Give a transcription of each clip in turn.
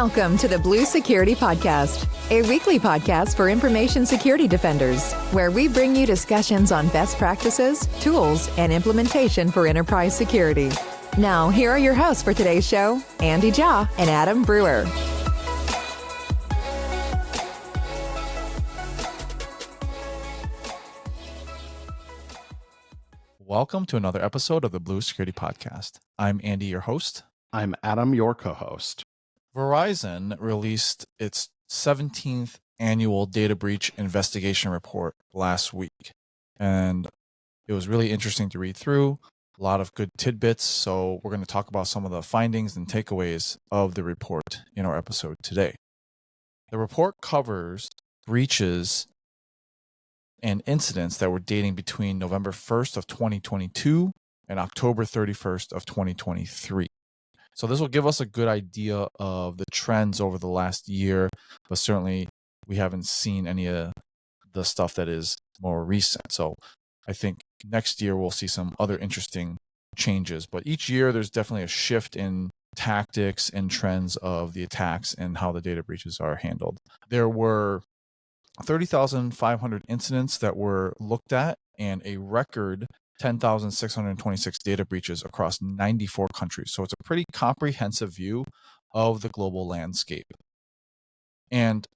Welcome to the Blue Security Podcast, a weekly podcast for information security defenders, where we bring you discussions on best practices, tools, and implementation for enterprise security. Now, here are your hosts for today's show, Andy Jha and Adam Brewer. Welcome to another episode of the Blue Security Podcast. I'm Andy, your host. I'm Adam, your co-host. Verizon released its 17th annual data breach investigation report last week, and it was really interesting to read through. A lot of good tidbits, so we're going to talk about some of the findings and takeaways of the report in our episode today. The report covers breaches and incidents that were dating between November 1st of 2022 and October 31st of 2023. So this will give us a good idea of the trends over the last year, but certainly we haven't seen any of the stuff that is more recent. So I think next year we'll see some other interesting changes, but each year there's definitely a shift in tactics and trends of the attacks and how the data breaches are handled. There were 30,500 incidents that were looked at and a record 10,626 data breaches across 94 countries. So it's a pretty comprehensive view of the global landscape. And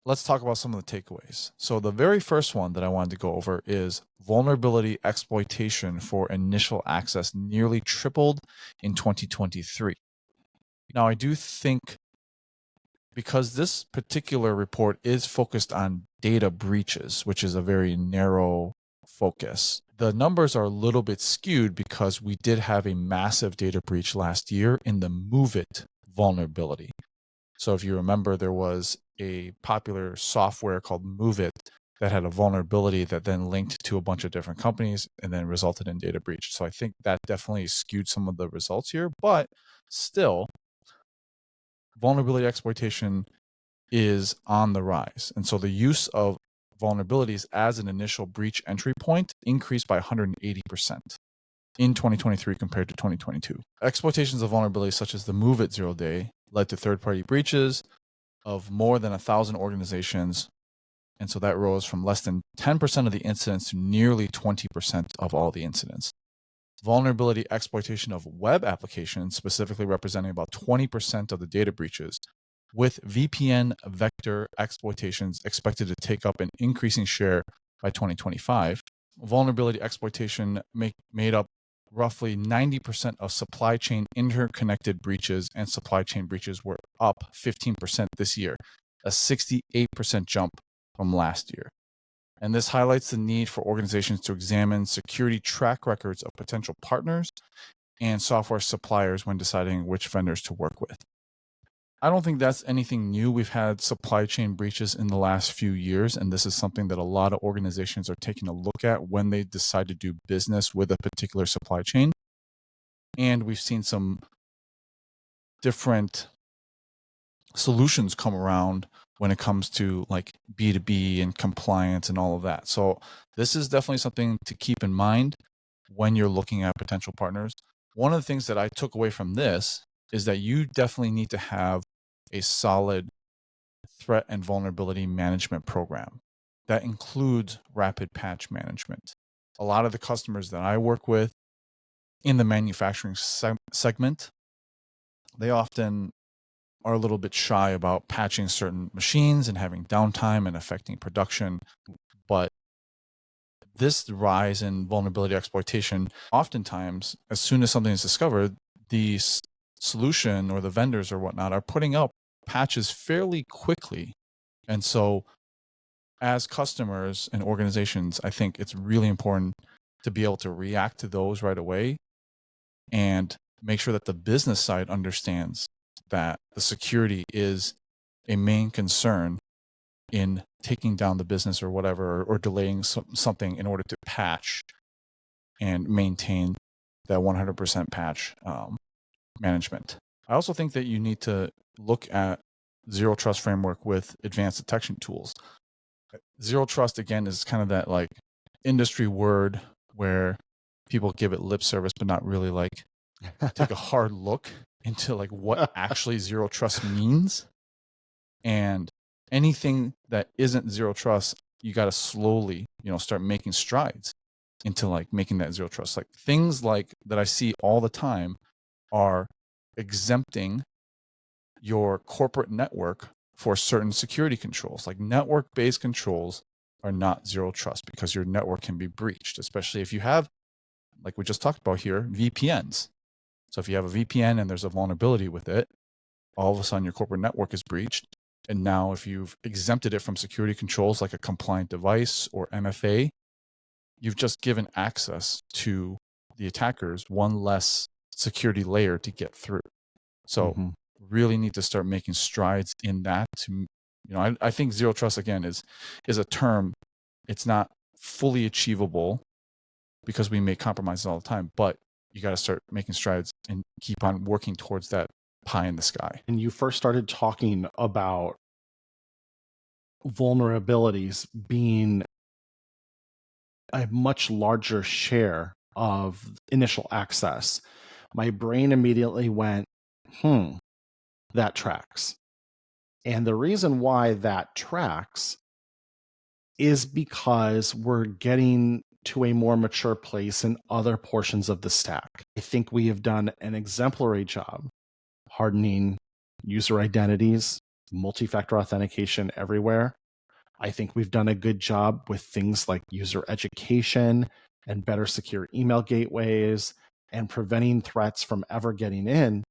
let's talk about some of the takeaways. So the very first one that I wanted to go over is vulnerability exploitation for initial access nearly tripled in 2023. Now, I do think because this particular report is focused on data breaches, which is a very narrow focus, the numbers are a little bit skewed because we did have a massive data breach last year in the MOVEit vulnerability. So if you remember, there was a popular software called MOVEit that had a vulnerability that then linked to a bunch of different companies and then resulted in data breach. So I think that definitely skewed some of the results here, but still, vulnerability exploitation is on the rise. And so the use of vulnerabilities as an initial breach entry point increased by 180% in 2023 compared to 2022. Exploitations of vulnerabilities such as the MOVEit 0-day led to third-party breaches of more than 1,000 organizations. And so that rose from less than 10% of the incidents to nearly 20% of all the incidents. Vulnerability exploitation of web applications, specifically representing about 20% of the data breaches, with VPN vector exploitations expected to take up an increasing share by 2025. Vulnerability exploitation made up roughly 90% of supply chain interconnected breaches, and supply chain breaches were up 15% this year, a 68% jump from last year. And this highlights the need for organizations to examine security track records of potential partners and software suppliers when deciding which vendors to work with. I don't think that's anything new. We've had supply chain breaches in the last few years, and this is something that a lot of organizations are taking a look at when they decide to do business with a particular supply chain. And we've seen some different solutions come around when it comes to like B2B and compliance and all of that. So this is definitely something to keep in mind when you're looking at potential partners. One of the things that I took away from this is that you definitely need to have a solid threat and vulnerability management program that includes rapid patch management. A lot of the customers that I work with in the manufacturing segment, they often are a little bit shy about patching certain machines and having downtime and affecting production. But this rise in vulnerability exploitation, oftentimes, as soon as something is discovered, the solution or the vendors or whatnot are putting up patches fairly quickly. And so as customers and organizations, I think it's really important to be able to react to those right away and make sure that the business side understands that the security is a main concern in taking down the business or whatever, or delaying something in order to patch and maintain that 100% patch management. I also think that you need to look at zero trust framework with advanced detection tools. Zero trust, again, is kind of that like industry word where people give it lip service, but not really like take a hard look into like what actually zero trust means. And anything that isn't zero trust, you got to slowly, start making strides into like making that zero trust. Like things like that I see all the time are exempting your corporate network for certain security controls. Like network-based controls are not zero trust because your network can be breached, especially if you have, like we just talked about here, VPNs. So if you have a VPN and there's a vulnerability with it, all of a sudden your corporate network is breached. And now if you've exempted it from security controls like a compliant device or MFA, you've just given access to the attackers one less security layer to get through. So really need to start making strides in that to, I think zero trust again is a term. It's not fully achievable because we make compromises all the time, but you got to start making strides and keep on working towards that pie in the sky. And you first started talking about vulnerabilities being a much larger share of initial access. My brain immediately went, that tracks. And the reason why that tracks is because we're getting to a more mature place in other portions of the stack. I think we have done an exemplary job hardening user identities, multi-factor authentication everywhere. I think we've done a good job with things like user education and better secure email gateways and preventing threats from ever getting in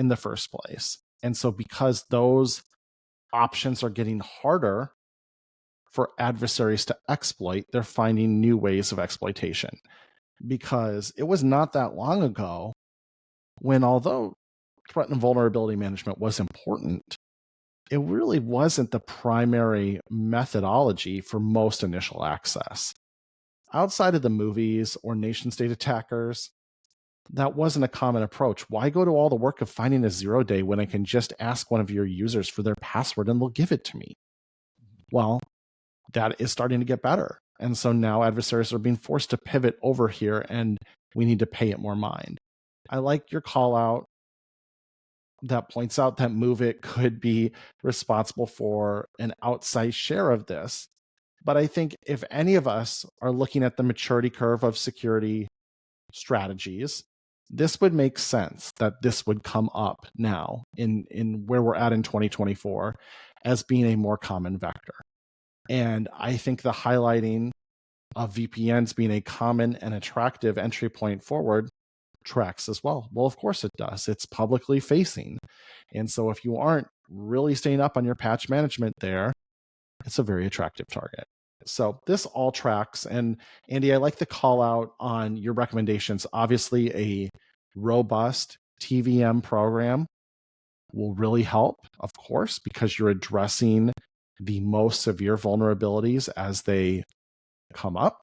the first place. And so because those options are getting harder for adversaries to exploit, they're finding new ways of exploitation. Because it was not that long ago when, although threat and vulnerability management was important, it really wasn't the primary methodology for most initial access. Outside of the movies or nation state attackers, that wasn't a common approach. Why go to all the work of finding a 0-day when I can just ask one of your users for their password and they'll give it to me? Well, that is starting to get better. And so now adversaries are being forced to pivot over here and we need to pay it more mind. I like your call out that points out that MoveIt could be responsible for an outsized share of this. But I think if any of us are looking at the maturity curve of security strategies, this would make sense that this would come up now in where we're at in 2024 as being a more common vector. And I think the highlighting of VPNs being a common and attractive entry point forward tracks as well. Well, of course it does. It's publicly facing. And so if you aren't really staying up on your patch management there, it's a very attractive target. So this all tracks. And Andy, I like the call out on your recommendations. Obviously, a robust TVM program will really help, of course, because you're addressing the most severe vulnerabilities as they come up.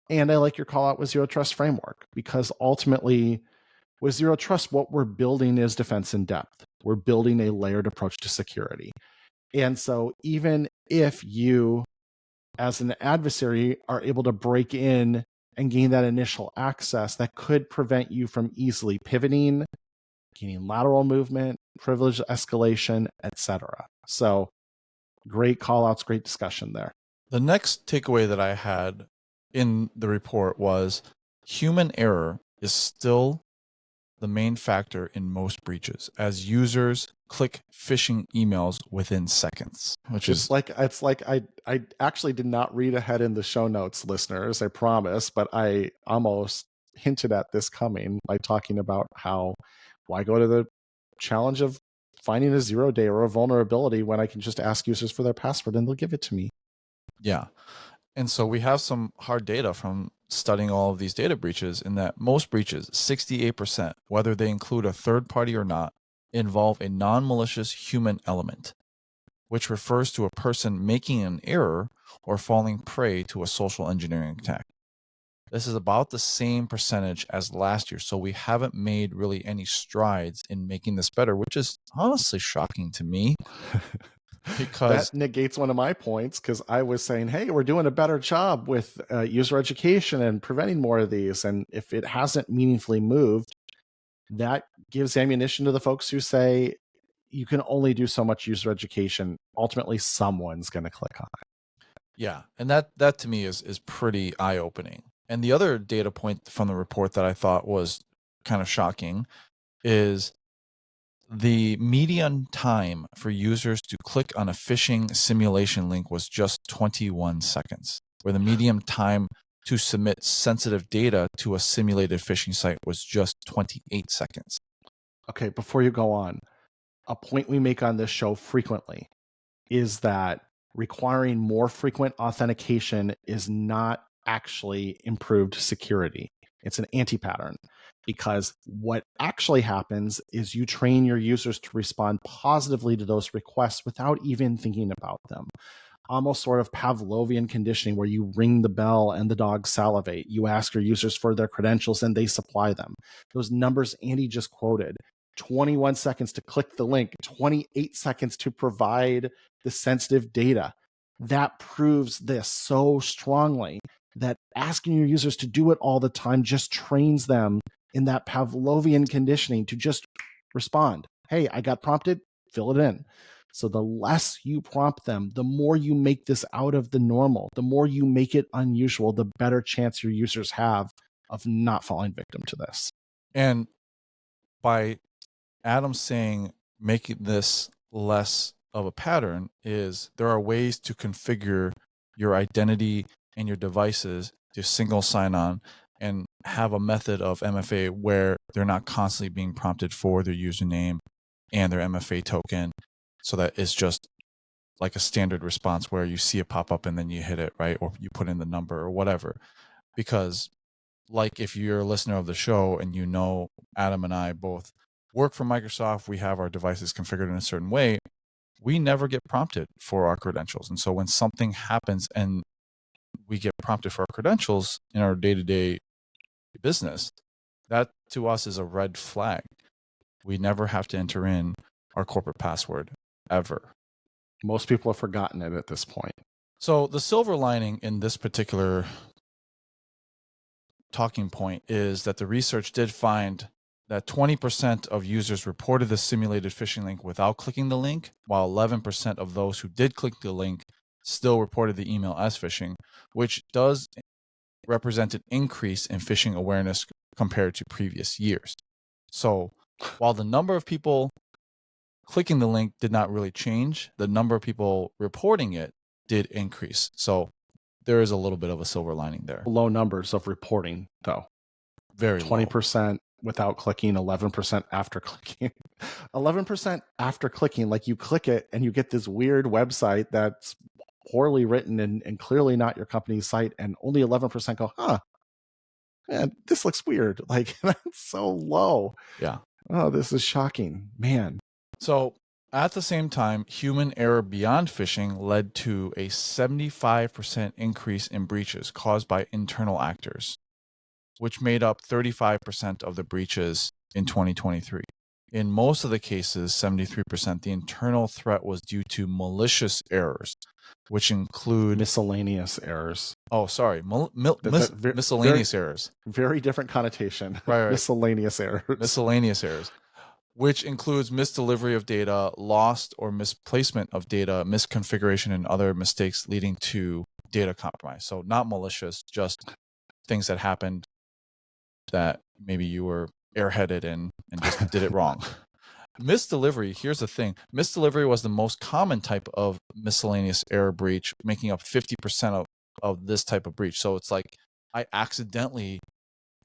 And I like your call out with Zero Trust Framework, because ultimately with Zero Trust, what we're building is defense in depth. We're building a layered approach to security. And so even if you, as an adversary, are able to break in and gain that initial access, that could prevent you from easily pivoting, gaining lateral movement, privilege escalation, etc. So great call outs, great discussion there. The next takeaway that I had in the report was human error is still the main factor in most breaches, as users click phishing emails within seconds, which it's like I actually did not read ahead in the show notes, listeners, I promise, but I almost hinted at this coming by talking about how why go to the challenge of finding a 0-day or a vulnerability when I can just ask users for their password and they'll give it to me. Yeah. And so we have some hard data from studying all of these data breaches, in that most breaches, 68%, whether they include a third party or not, involve a non-malicious human element, which refers to a person making an error or falling prey to a social engineering attack. This is about the same percentage as last year, so we haven't made really any strides in making this better, which is honestly shocking to me. Because that negates one of my points, because I was saying, hey, we're doing a better job with user education and preventing more of these. And if it hasn't meaningfully moved, that gives ammunition to the folks who say you can only do so much user education. Ultimately, someone's going to click on it. Yeah, and that to me is pretty eye-opening. And the other data point from the report that I thought was kind of shocking is the median time for users to click on a phishing simulation link was just 21 seconds, where the median time to submit sensitive data to a simulated phishing site was just 28 seconds. Okay, before you go on, a point we make on this show frequently is that requiring more frequent authentication is not actually improved security. It's an anti-pattern, because what actually happens is you train your users to respond positively to those requests without even thinking about them. Almost sort of Pavlovian conditioning, where you ring the bell and the dogs salivate. You ask your users for their credentials and they supply them. Those numbers Andy just quoted, 21 seconds to click the link, 28 seconds to provide the sensitive data. That proves this so strongly, that asking your users to do it all the time just trains them in that Pavlovian conditioning to just respond. Hey, I got prompted, fill it in. So the less you prompt them, the more you make this out of the normal, the more you make it unusual, the better chance your users have of not falling victim to this. And by Adam saying making this less of a pattern, is there are ways to configure your identity and your devices to single sign-on and have a method of MFA where they're not constantly being prompted for their username and their MFA token, so that it's just like a standard response where you see it pop up and then you hit it, right? Or you put in the number or whatever. Because like if you're a listener of the show and you know Adam and I both work for Microsoft, we have our devices configured in a certain way, we never get prompted for our credentials. And so when something happens and we get prompted for our credentials in our day-to-day business, that to us is a red flag. We never have to enter in our corporate password ever. Most people have forgotten it at this point. So the silver lining in this particular talking point is that the research did find that 20% of users reported the simulated phishing link without clicking the link, while 11% of those who did click the link still reported the email as phishing, which does represent an increase in phishing awareness compared to previous years. So while the number of people clicking the link did not really change, the number of people reporting it did increase. So there is a little bit of a silver lining there. Low numbers of reporting, though. Very 20% low. Without clicking, 11% after clicking. 11% after clicking, like you click it and you get this weird website that's poorly written and clearly not your company's site, and only 11% go, man, this looks weird. Like, that's so low. Yeah. Oh, this is shocking, man. So at the same time, human error beyond phishing led to a 75% increase in breaches caused by internal actors, which made up 35% of the breaches in 2023. In most of the cases, 73%, the internal threat was due to malicious errors, which include miscellaneous errors. Oh, sorry. Miscellaneous errors. Very different connotation. Right. Miscellaneous errors. Miscellaneous errors, which includes misdelivery of data, lost or misplacement of data, misconfiguration, and other mistakes leading to data compromise. So not malicious, just things that happened that maybe you were airheaded and just did it wrong. Misdelivery, here's the thing. Misdelivery was the most common type of miscellaneous error breach, making up 50% of this type of breach. So it's like I accidentally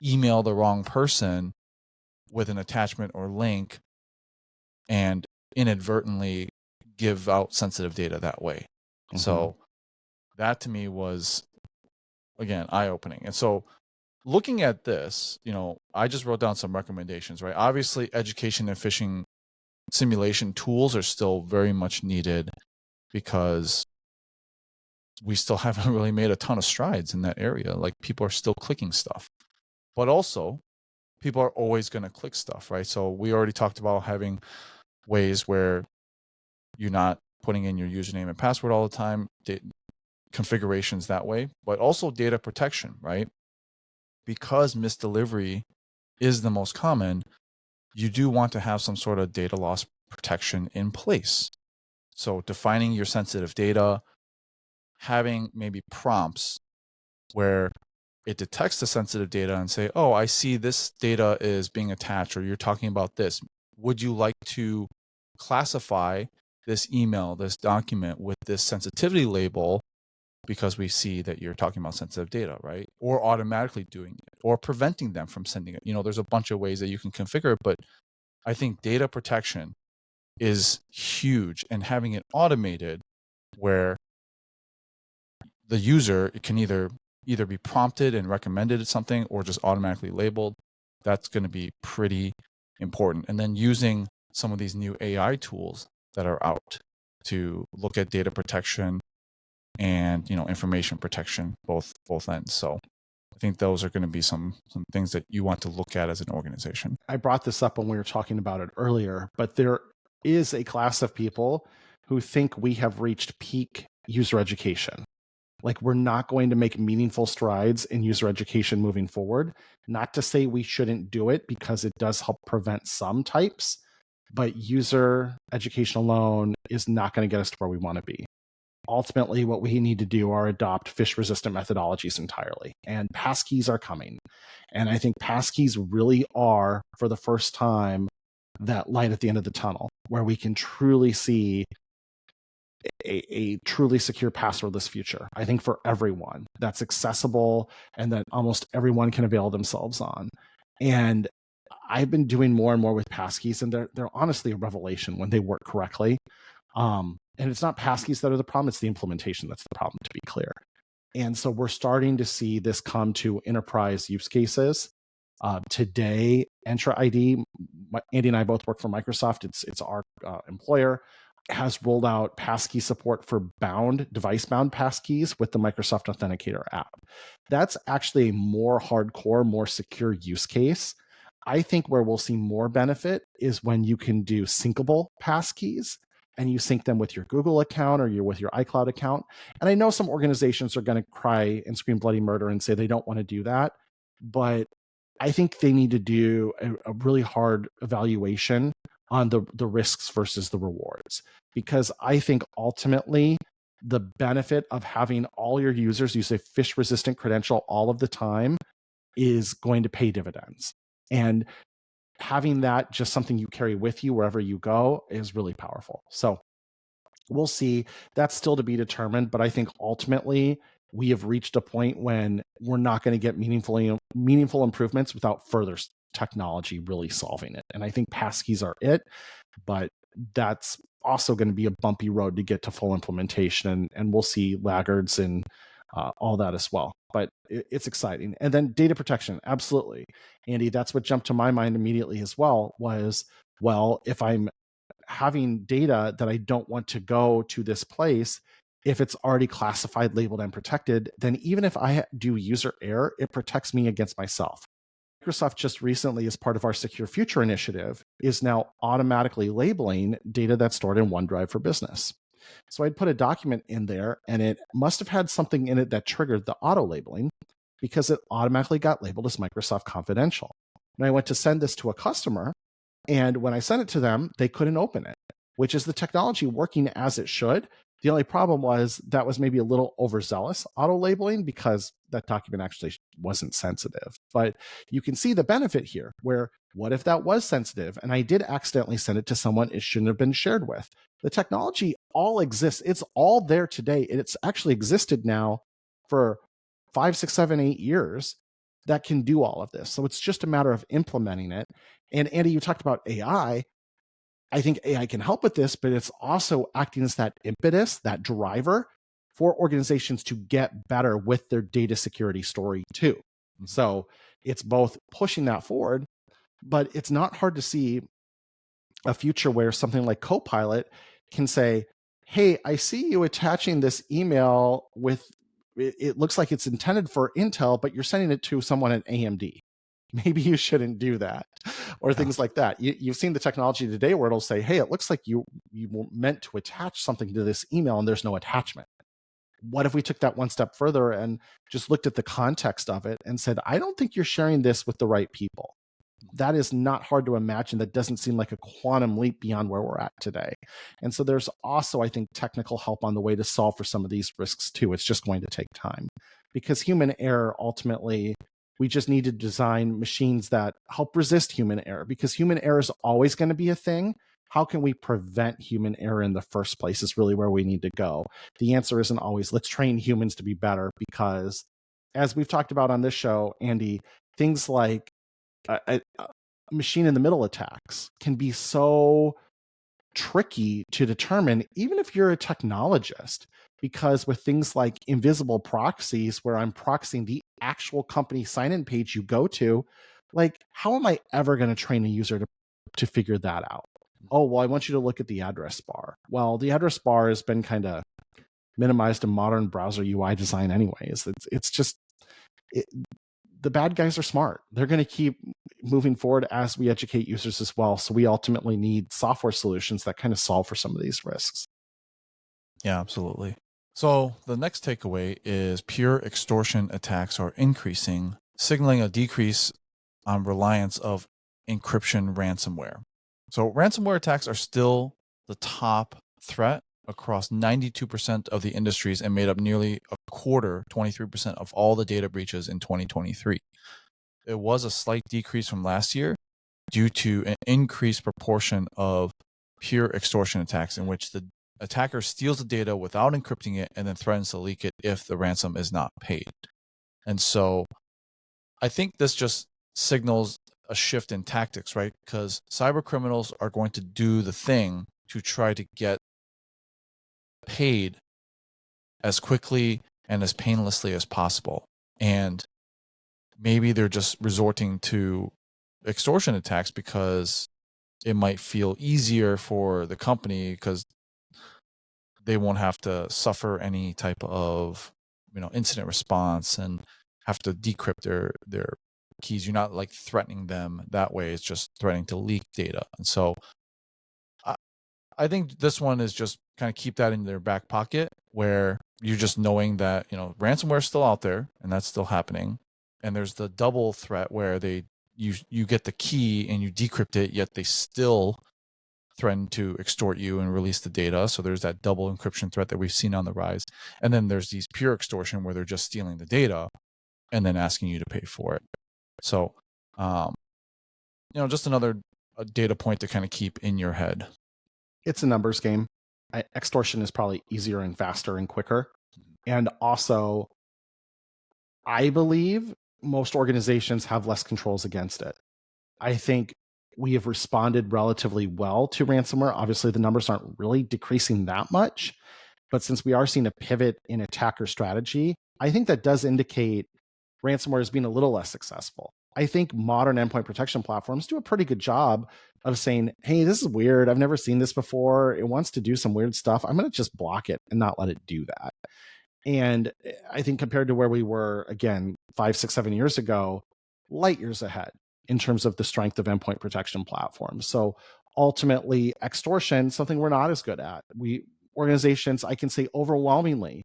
email the wrong person with an attachment or link and inadvertently give out sensitive data that way. Mm-hmm. So that to me was, again, eye-opening. And so looking at this, I just wrote down some recommendations, right? Obviously, education and phishing simulation tools are still very much needed because we still haven't really made a ton of strides in that area. Like people are still clicking stuff, but also people are always going to click stuff, right? So we already talked about having ways where you're not putting in your username and password all the time, configurations that way, but also data protection, right? Because misdelivery is the most common, you do want to have some sort of data loss protection in place. So defining your sensitive data, having maybe prompts where it detects the sensitive data and say, oh, I see this data is being attached, or you're talking about this. Would you like to classify this email, this document with this sensitivity label, because we see that you're talking about sensitive data, right? Or automatically doing it, or preventing them from sending it. There's a bunch of ways that you can configure it, but I think data protection is huge, and having it automated where the user can either be prompted and recommended something or just automatically labeled, that's going to be pretty important. And then using some of these new AI tools that are out to look at data protection and information protection, both ends. So I think those are going to be some things that you want to look at as an organization. I brought this up when we were talking about it earlier, but there is a class of people who think we have reached peak user education. Like, we're not going to make meaningful strides in user education moving forward. Not to say we shouldn't do it, because it does help prevent some types, but user education alone is not going to get us to where we want to be. Ultimately, what we need to do are adopt phish-resistant methodologies entirely. And passkeys are coming. And I think passkeys really are, for the first time, that light at the end of the tunnel, where we can truly see a truly secure passwordless future. I think for everyone, that's accessible and that almost everyone can avail themselves on. And I've been doing more and more with passkeys, and they're honestly a revelation when they work correctly. And it's not passkeys that are the problem, it's the implementation that's the problem, to be clear. And so we're starting to see this come to enterprise use cases. Today, Entra ID, Andy and I both work for Microsoft. It's our employer, has rolled out passkey support for device-bound passkeys with the Microsoft Authenticator app. That's actually a more hardcore, more secure use case. I think where we'll see more benefit is when you can do syncable passkeys, and you sync them with your Google account or with your iCloud account. And I know some organizations are going to cry and scream bloody murder and say they don't want to do that, but I think they need to do a really hard evaluation on the risks versus the rewards. Because I think ultimately the benefit of having all your users use a phish-resistant credential all of the time is going to pay dividends. And having that just something you carry with you wherever you go is really powerful. So we'll see. That's still to be determined, but I think ultimately we have reached a point when we're not going to get meaningful improvements without further technology really solving it. And I think passkeys are it, but that's also going to be a bumpy road to get to full implementation, and we'll see laggards and all that as well. But it's exciting. And then data protection, absolutely. Andy, that's what jumped to my mind immediately as well was, well, if I'm having data that I don't want to go to this place, if it's already classified, labeled, and protected, then even if I do user error, it protects me against myself. Microsoft just recently, as part of our Secure Future initiative, is now automatically labeling data that's stored in OneDrive for Business. So I'd put a document in there, and it must have had something in it that triggered the auto labeling, because it automatically got labeled as Microsoft Confidential. And I went to send this to a customer, and when I sent it to them, they couldn't open it, which is the technology working as it should. The only problem was that was maybe a little overzealous auto labeling, because that document actually wasn't sensitive. But you can see the benefit here, where what if that was sensitive and I did accidentally send it to someone it shouldn't have been shared with? The technology all exists. It's all there today. It's actually existed now for 5, 6, 7, 8 years that can do all of this. So it's just a matter of implementing it. And Andy, you talked about AI. I think AI can help with this, but it's also acting as that impetus, that driver for organizations to get better with their data security story too. Mm-hmm. So it's both pushing that forward, but it's not hard to see a future where something like Copilot can say, hey, I see you attaching this email with, it looks like it's intended for Intel, but you're sending it to someone at AMD. Maybe you shouldn't do that, or things like that. You've seen the technology today where it'll say, hey, it looks like you were meant to attach something to this email and there's no attachment. What if we took that one step further and just looked at the context of it and said, I don't think you're sharing this with the right people. That is not hard to imagine. That doesn't seem like a quantum leap beyond where we're at today. And so there's also, I think, technical help on the way to solve for some of these risks too. It's just going to take time because human error ultimately, we just need to design machines that help resist human error because human error is always going to be a thing. How can we prevent human error in the first place is really where we need to go. The answer isn't always let's train humans to be better because, as we've talked about on this show, Andy, things like machine in the middle attacks can be so tricky to determine, even if you're a technologist, because with things like invisible proxies, where I'm proxying the actual company sign-in page you go to, like, how am I ever going to train a user to figure that out? Oh, well, I want you to look at the address bar. Well, the address bar has been kind of minimized in modern browser UI design anyways. It's just... the bad guys are smart. They're going to keep moving forward as we educate users as well. So we ultimately need software solutions that kind of solve for some of these risks. Yeah, absolutely. So the next takeaway is pure extortion attacks are increasing, signaling a decrease on reliance of encryption ransomware. So ransomware attacks are still the top threat across 92% of the industries and made up nearly a quarter, 23% of all the data breaches in 2023. It was a slight decrease from last year due to an increased proportion of pure extortion attacks in which the attacker steals the data without encrypting it and then threatens to leak it if the ransom is not paid. And so I think this just signals a shift in tactics, right? Because cyber criminals are going to do the thing to try to get paid as quickly and as painlessly as possible. And maybe they're just resorting to extortion attacks because it might feel easier for the company because they won't have to suffer any type of, incident response and have to decrypt their keys. You're not like threatening them that way. It's just threatening to leak data. And so I think this one is just kind of keep that in their back pocket where you're just knowing that, ransomware is still out there and that's still happening. And there's the double threat where you get the key and you decrypt it, yet they still threaten to extort you and release the data. So there's that double encryption threat that we've seen on the rise. And then there's these pure extortion where they're just stealing the data and then asking you to pay for it. So, just another data point to kind of keep in your head. It's a numbers game. Extortion is probably easier and faster and quicker. And also, I believe most organizations have less controls against it. I think we have responded relatively well to ransomware. Obviously, the numbers aren't really decreasing that much. But since we are seeing a pivot in attacker strategy, I think that does indicate ransomware is being a little less successful. I think modern endpoint protection platforms do a pretty good job of saying, hey, this is weird. I've never seen this before. It wants to do some weird stuff. I'm going to just block it and not let it do that. And I think compared to where we were, again, 5, 6, 7 years ago, light years ahead in terms of the strength of endpoint protection platforms. So ultimately, extortion, something we're not as good at. Organizations, I can say overwhelmingly,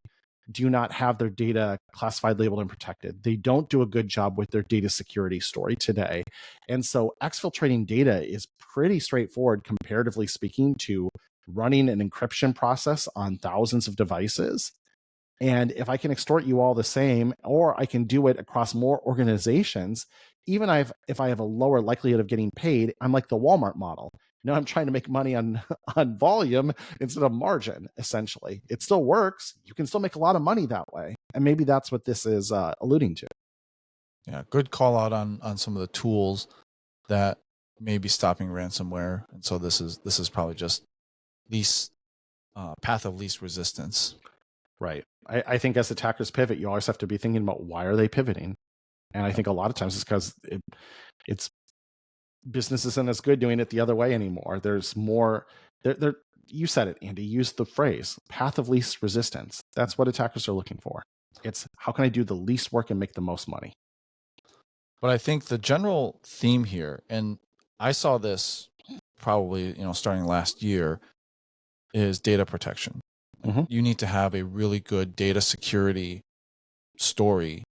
do not have their data classified, labeled, and protected. They don't do a good job with their data security story today. And so exfiltrating data is pretty straightforward, comparatively speaking, to running an encryption process on thousands of devices. And if I can extort you all the same, or I can do it across more organizations, even if I have a lower likelihood of getting paid, I'm like the Walmart model. I'm trying to make money on volume instead of margin, essentially. It still works. You can still make a lot of money that way. And maybe that's what this is alluding to. Yeah, good call out on some of the tools that may be stopping ransomware. And so this is probably just path of least resistance. Right. I think as attackers pivot, you always have to be thinking about why are they pivoting? And I think a lot of times it's because it's business isn't as good doing it the other way anymore. There's more. You said it, Andy. Use the phrase path of least resistance. That's what attackers are looking for. It's how can I do the least work and make the most money? But I think the general theme here, and I saw this probably, starting last year, is data protection. Mm-hmm. You need to have a really good data security story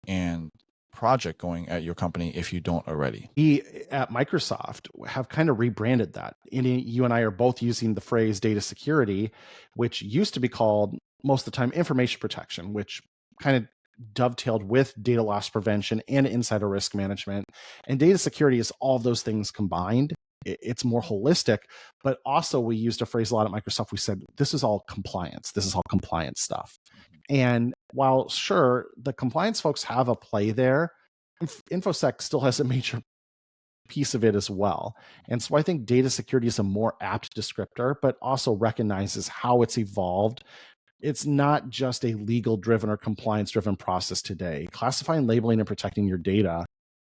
and project going at your company if you don't already. We at Microsoft have kind of rebranded that. You and I are both using the phrase data security, which used to be called most of the time information protection, which kind of dovetailed with data loss prevention and insider risk management. And data security is all of those things combined. It's more holistic, but also we used a phrase a lot at Microsoft. We said, this is all compliance. This is all compliance stuff. And while sure, the compliance folks have a play there, InfoSec still has a major piece of it as well. And so I think data security is a more apt descriptor, but also recognizes how it's evolved. It's not just a legal driven or compliance driven process today. Classifying, labeling, and protecting your data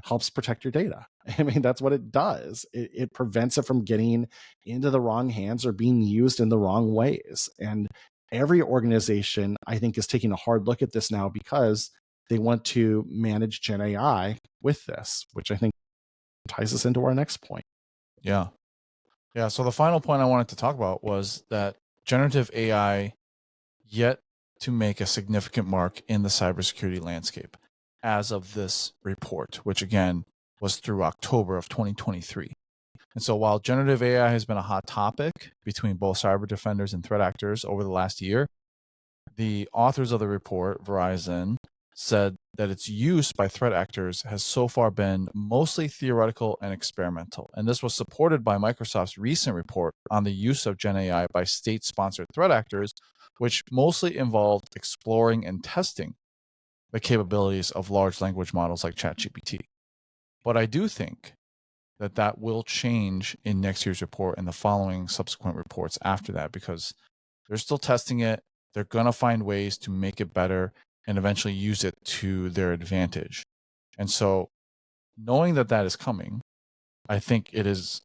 helps protect your data. I mean, that's what it does. It prevents it from getting into the wrong hands or being used in the wrong ways. And every organization, I think, is taking a hard look at this now because they want to manage Gen AI with this, which I think ties us into our next point. Yeah. Yeah. So the final point I wanted to talk about was that generative AI yet to make a significant mark in the cybersecurity landscape as of this report, which again was through October of 2023. And so while generative AI has been a hot topic between both cyber defenders and threat actors over the last year, the authors of the report, Verizon, said that its use by threat actors has so far been mostly theoretical and experimental. And this was supported by Microsoft's recent report on the use of Gen AI by state-sponsored threat actors, which mostly involved exploring and testing the capabilities of large language models like ChatGPT. But I do think that that will change in next year's report and the following subsequent reports after that, because they're still testing it. They're going to find ways to make it better and eventually use it to their advantage. And so knowing that that is coming, I think it is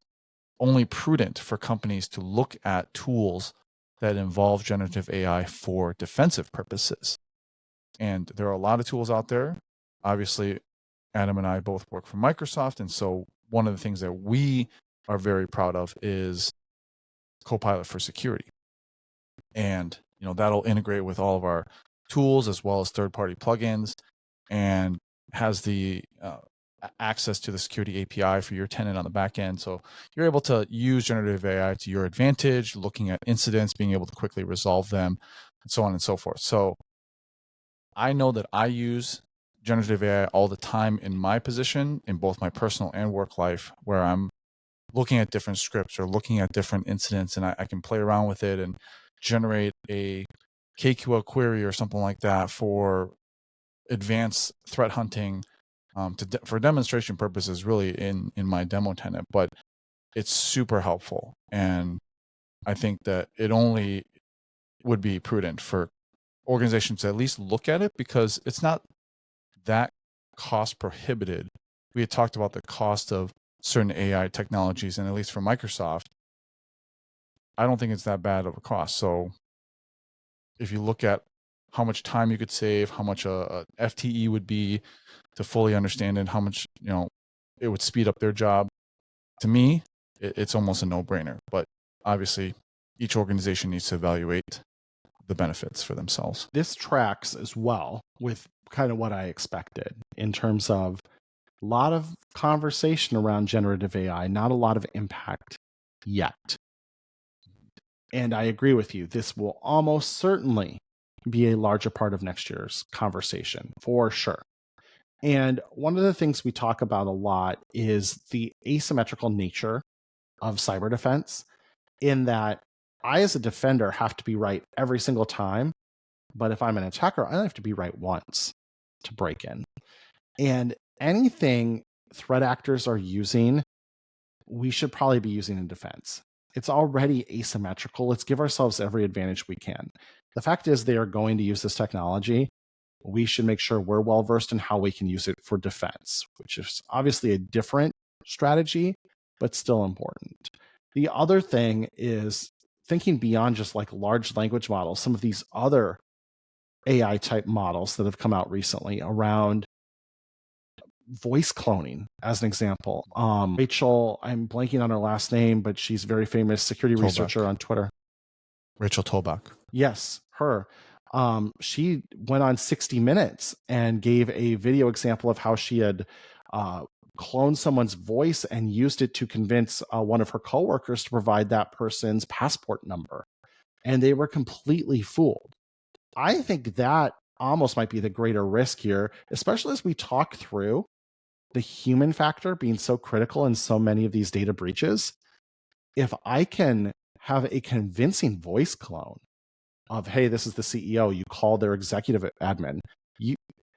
only prudent for companies to look at tools that involve generative AI for defensive purposes. And there are a lot of tools out there. Obviously, Adam and I both work for Microsoft. And so one of the things that we are very proud of is Copilot for Security. And, you know, that'll integrate with all of our tools as well as third-party plugins and has the access to the security API for your tenant on the back end. So you're able to use generative AI to your advantage, looking at incidents, being able to quickly resolve them, and so on and so forth. So I know that I use generative AI all the time in my position, in both my personal and work life, where I'm looking at different scripts or looking at different incidents, and I can play around with it and generate a KQL query or something like that for advanced threat hunting for demonstration purposes, really in my demo tenant. But it's super helpful. And I think that it only would be prudent for organizations to at least look at it, because it's not that cost prohibited. We had talked about the cost of certain AI technologies, and at least for Microsoft, I don't think it's that bad of a cost. So if you look at how much time you could save, how much a FTE would be to fully understand it, how much, you know, it would speed up their job, to me, it's almost a no-brainer. But obviously, each organization needs to evaluate the benefits for themselves. This tracks as well with kind of what I expected in terms of a lot of conversation around generative AI, not a lot of impact yet. And I agree with you. This will almost certainly be a larger part of next year's conversation, for sure. And one of the things we talk about a lot is the asymmetrical nature of cyber defense, in that I, as a defender, have to be right every single time. But if I'm an attacker, I have to be right once to break in. And anything threat actors are using, we should probably be using in defense. It's already asymmetrical. Let's give ourselves every advantage we can. The fact is, they are going to use this technology. We should make sure we're well versed in how we can use it for defense, which is obviously a different strategy, but still important. The other thing is thinking beyond just like large language models, some of these other AI type models that have come out recently around voice cloning, as an example. Rachel, I'm blanking on her last name, but she's a very famous security researcher on Twitter. Rachel Tolbach. Yes, her. She went on 60 Minutes and gave a video example of how she had cloned someone's voice and used it to convince one of her coworkers to provide that person's passport number. And they were completely fooled. I think that almost might be the greater risk here, especially as we talk through the human factor being so critical in so many of these data breaches. If I can have a convincing voice clone of, hey, this is the CEO, you call their executive admin.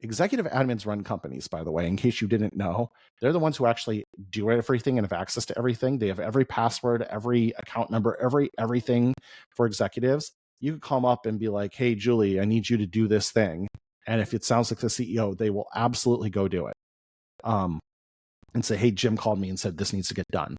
Executive admins run companies, by the way, in case you didn't know. They're the ones who actually do everything and have access to everything. They have every password, every account number, everything for executives. You could call them up and be like, hey, Julie, I need you to do this thing. And if it sounds like the CEO, they will absolutely go do it. And say, hey, Jim called me and said this needs to get done,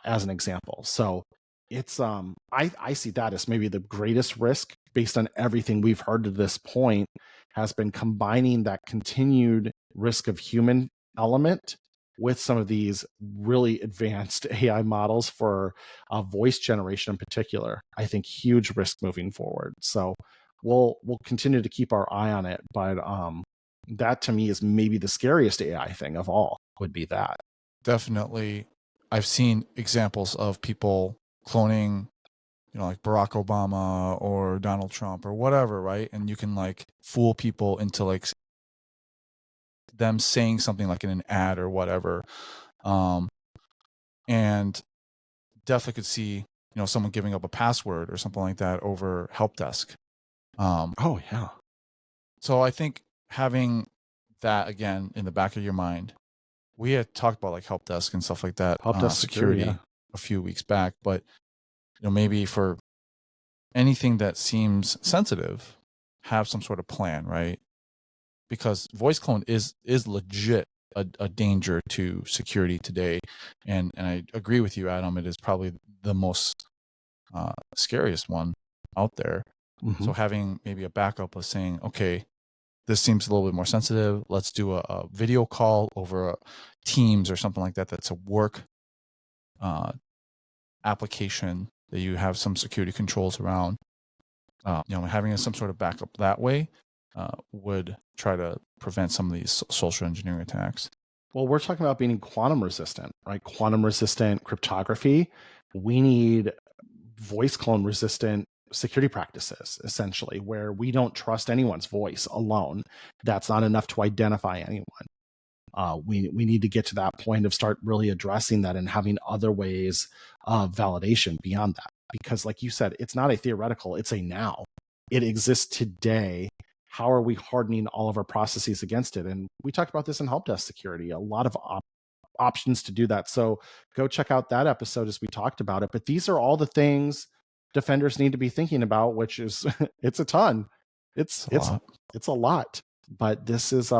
as an example. So it's I see that as maybe the greatest risk based on everything we've heard to this point, has been combining that continued risk of human element with some of these really advanced AI models for voice generation in particular. I think huge risk moving forward. So we'll continue to keep our eye on it, but that to me is maybe the scariest AI thing of all, would be that. Definitely. I've seen examples of people cloning, like Barack Obama or Donald Trump or whatever, right? And you can like fool people into like them saying something like in an ad or whatever. And definitely could see, someone giving up a password or something like that over help desk. Oh yeah. So I think having that again in the back of your mind, we had talked about like help desk and stuff like that, Help desk security a few weeks back, but maybe for anything that seems sensitive, have some sort of plan, right? Because voice clone is legit a danger to security today, and I agree with you, Adam. It is probably the most scariest one out there. Mm-hmm. So having maybe a backup of saying, okay, this seems a little bit more sensitive. Let's do a video call over Teams or something like that. That's a work application that you have some security controls around. Having some sort of backup that way would try to prevent some of these social engineering attacks. Well, we're talking about being quantum resistant, right? Quantum resistant cryptography. We need voice clone resistant security practices, essentially, where we don't trust anyone's voice alone. That's not enough to identify anyone. We need to get to that point of start really addressing that and having other ways of validation beyond that. Because like you said, it's not a theoretical, it's a now. It exists today. How are we hardening all of our processes against it? And we talked about this in help desk security, a lot of options to do that. So go check out that episode as we talked about it. But these are all the things defenders need to be thinking about, which is, it's a ton. It's a lot. But this is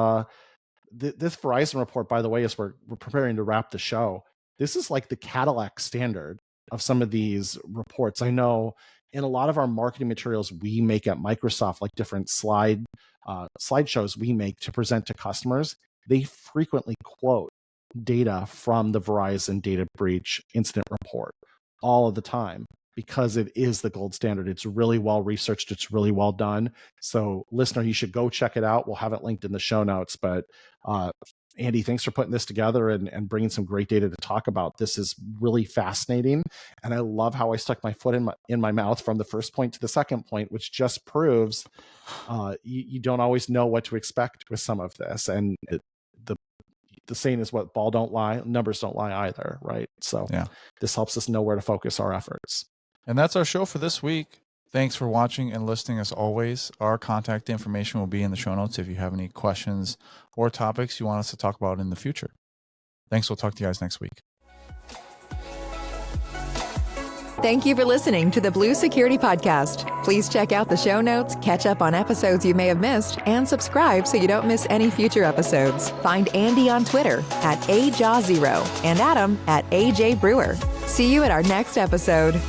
this Verizon report, by the way, as we're preparing to wrap the show, this is like the Cadillac standard of some of these reports. I know in a lot of our marketing materials we make at Microsoft, like different slideshows we make to present to customers, they frequently quote data from the Verizon data breach incident report all of the time, because it is the gold standard. It's really well researched. It's really well done. So listener, you should go check it out. We'll have it linked in the show notes. But Andy, thanks for putting this together and bringing some great data to talk about. This is really fascinating. And I love how I stuck my foot in my mouth from the first point to the second point, which just proves you don't always know what to expect with some of this. And the saying is what, ball don't lie, numbers don't lie either, right? So yeah, this helps us know where to focus our efforts. And that's our show for this week. Thanks for watching and listening as always. Our contact information will be in the show notes if you have any questions or topics you want us to talk about in the future. Thanks. We'll talk to you guys next week. Thank you for listening to the Blue Security Podcast. Please check out the show notes, catch up on episodes you may have missed, and subscribe so you don't miss any future episodes. Find Andy on Twitter @AJaw0 and Adam @AJBrewer. See you at our next episode.